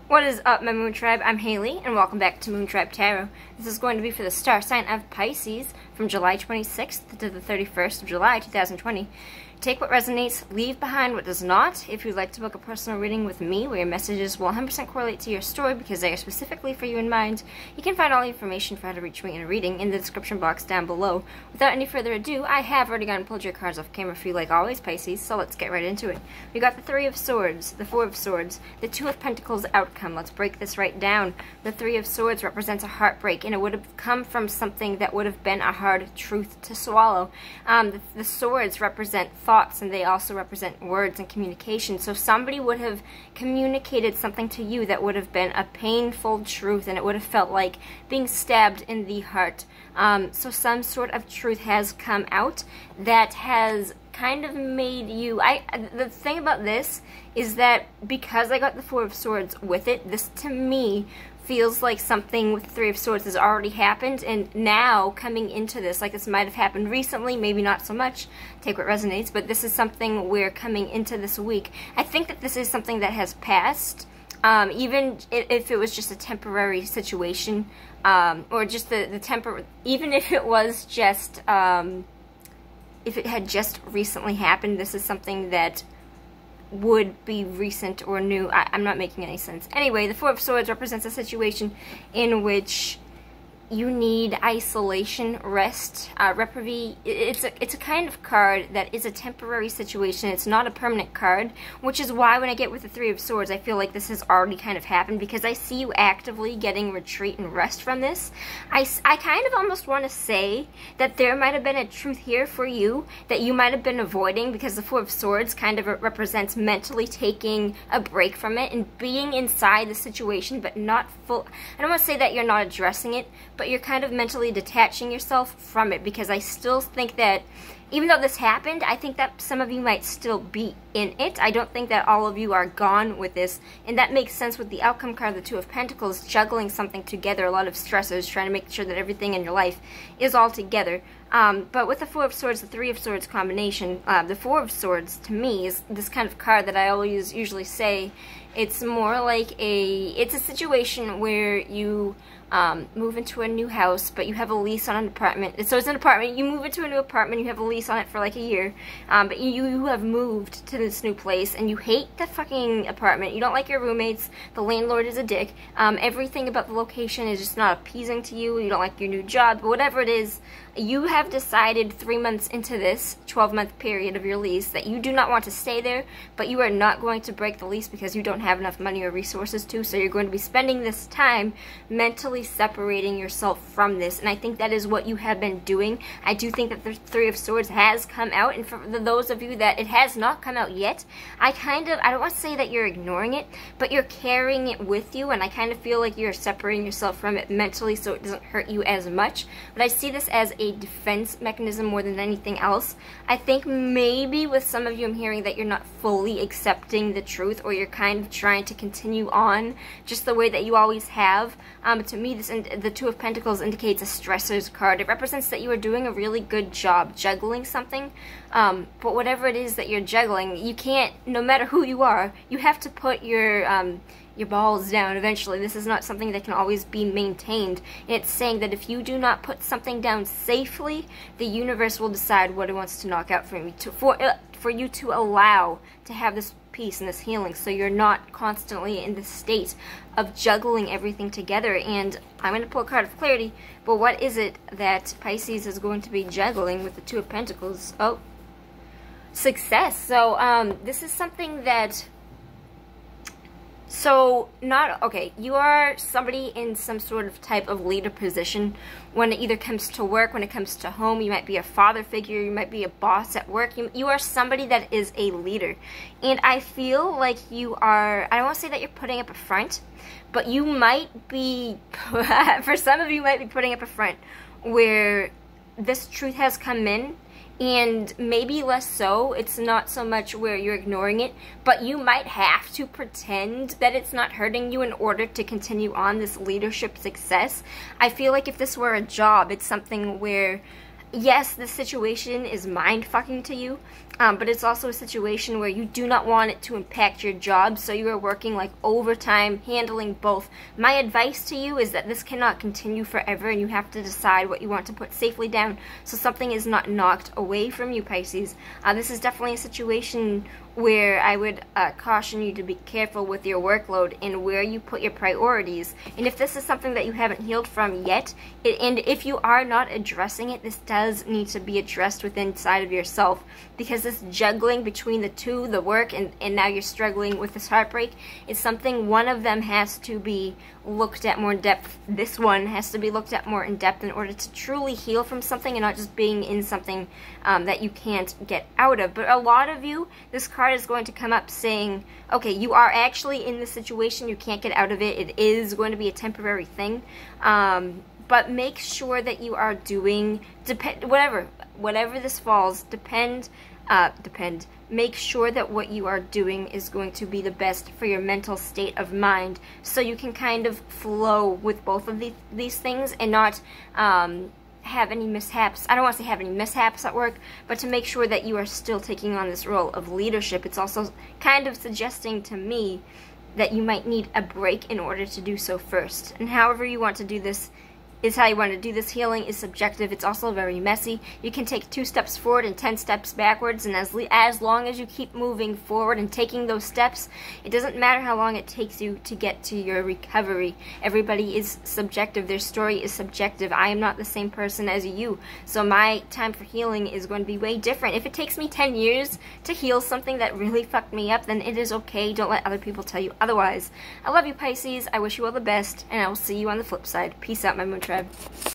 What is up, my Moon Tribe? I'm Haley, and welcome back to Moon Tribe Tarot. This is going to be for the star sign of Pisces from July 26th to the 31st of July, 2020. Take what resonates, leave behind what does not. If you'd like to book a personal reading with me, where your messages will 100% correlate to your story because they are specifically for you in mind, you can find all the information for how to reach me in a reading in the description box down below. Without any further ado, I have already gone and pulled your cards off camera for you like always, Pisces, so let's get right into it. We got the Three of Swords, the Four of Swords, the Two of Pentacles outcome. Let's break this right down. The Three of Swords represents a heartbreak, and it would have come from something that would have been a hard truth to swallow. The swords represent thoughts, and they also represent words and communication. So somebody would have communicated something to you that would have been a painful truth, and it would have felt like being stabbed in the heart. So some sort of truth has come out that has kind of made you... The thing about this is that because I got the Four of Swords with it, this to me feels like something with the Three of Swords has already happened, and now coming into this, like this might have happened recently, maybe not so much, take what resonates, but this is something we're coming into this week. I think that this is something that has passed, even if it was just a temporary situation, or just even if it was just, if it had just recently happened, this is something that would be recent or new. I'm not making any sense. Anyway, the Four of Swords represents a situation in which you need isolation, rest, reprieve. It's a kind of card that is a temporary situation. It's not a permanent card, which is why when I get with the Three of Swords, I feel like this has already kind of happened, because I see you actively getting retreat and rest from this. I kind of almost want to say that there might have been a truth here for you that you might have been avoiding, because the Four of Swords kind of represents mentally taking a break from it and being inside the situation, but not full. I don't want to say that you're not addressing it, but you're kind of mentally detaching yourself from it, because I still think that even though this happened, I think that some of you might still be in it. I don't think that all of you are gone with this, and that makes sense with the outcome card, the Two of Pentacles, juggling something together, a lot of stressors, trying to make sure that everything in your life is all together. But with the Four of Swords, the Three of Swords combination, the Four of Swords, to me, is this kind of card that I always usually say, it's more like it's a situation where you move into a new house, but you have a lease on an apartment. So it's an apartment, you move into a new apartment, you have a lease on it for like a year, but you have moved to this new place, and you hate the fucking apartment, you don't like your roommates, the landlord is a dick, everything about the location is just not appeasing to you, you don't like your new job, but whatever it is, you have decided 3 months into this 12-month period of your lease that you do not want to stay there, but you are not going to break the lease because you don't have enough money or resources to, so you're going to be spending this time mentally separating yourself from this, and I think that is what you have been doing. I do think that the Three of Swords has come out, and for those of you that it has not come out yet, I don't want to say that you're ignoring it, but you're carrying it with you, and I kind of feel like you're separating yourself from it mentally so it doesn't hurt you as much, but I see this as a defense mechanism more than anything else. I think maybe with some of you I'm hearing that you're not fully accepting the truth, or you're kind of trying to continue on just the way that you always have. To me, the Two of Pentacles indicates a stressors card. It represents that you are doing a really good job juggling something, but whatever it is that you're juggling, you can't, no matter who you are, you have to put your balls down eventually. This is not something that can always be maintained. It's saying that if you do not put something down safely, the universe will decide what it wants to knock out for you to allow to have this peace and this healing, so you're not constantly in this state of juggling everything together. And I'm going to pull a card of clarity, but what is it that Pisces is going to be juggling with the Two of Pentacles? Oh, success. So this is something that, you are somebody in some sort of type of leader position when it either comes to work, when it comes to home. You might be a father figure, you might be a boss at work, you are somebody that is a leader. And I feel like you are, I don't want to say that you're putting up a front, but you might be, for some of you might be putting up a front where this truth has come in, and maybe less so, it's not so much where you're ignoring it, but you might have to pretend that it's not hurting you in order to continue on this leadership success. I feel like if this were a job, it's something where yes, this situation is mind-fucking to you, but it's also a situation where you do not want it to impact your job, so you are working like overtime, handling both. My advice to you is that this cannot continue forever, and you have to decide what you want to put safely down so something is not knocked away from you, Pisces. This is definitely a situation where I would caution you to be careful with your workload and where you put your priorities. And if this is something that you haven't healed from yet, and if you are not addressing it, this does need to be addressed within inside of yourself, because this juggling between the two, the work and now you're struggling with this heartbreak, is something one of them has to be looked at more in depth. This one has to be looked at more in depth in order to truly heal from something and not just being in something that you can't get out of. But a lot of you, this card is going to come up saying, okay, you are actually in this situation, you can't get out of it, it is going to be a temporary thing, but make sure that you are doing, whatever this falls, make sure that what you are doing is going to be the best for your mental state of mind, so you can kind of flow with both of these things and not have any mishaps. I don't want to say have any mishaps at work, but to make sure that you are still taking on this role of leadership. It's also kind of suggesting to me that you might need a break in order to do so first. And however you want to do this is how you want to do this. Healing is subjective. It's also very messy. You can take 2 steps forward and 10 steps backwards, and as long as you keep moving forward and taking those steps, it doesn't matter how long it takes you to get to your recovery. Everybody is subjective. Their story is subjective. I am not the same person as you, so my time for healing is going to be way different. If it takes me 10 years to heal something that really fucked me up, then it is okay. Don't let other people tell you otherwise. I love you, Pisces. I wish you all the best, and I will see you on the flip side. Peace out, my Moon Tribe.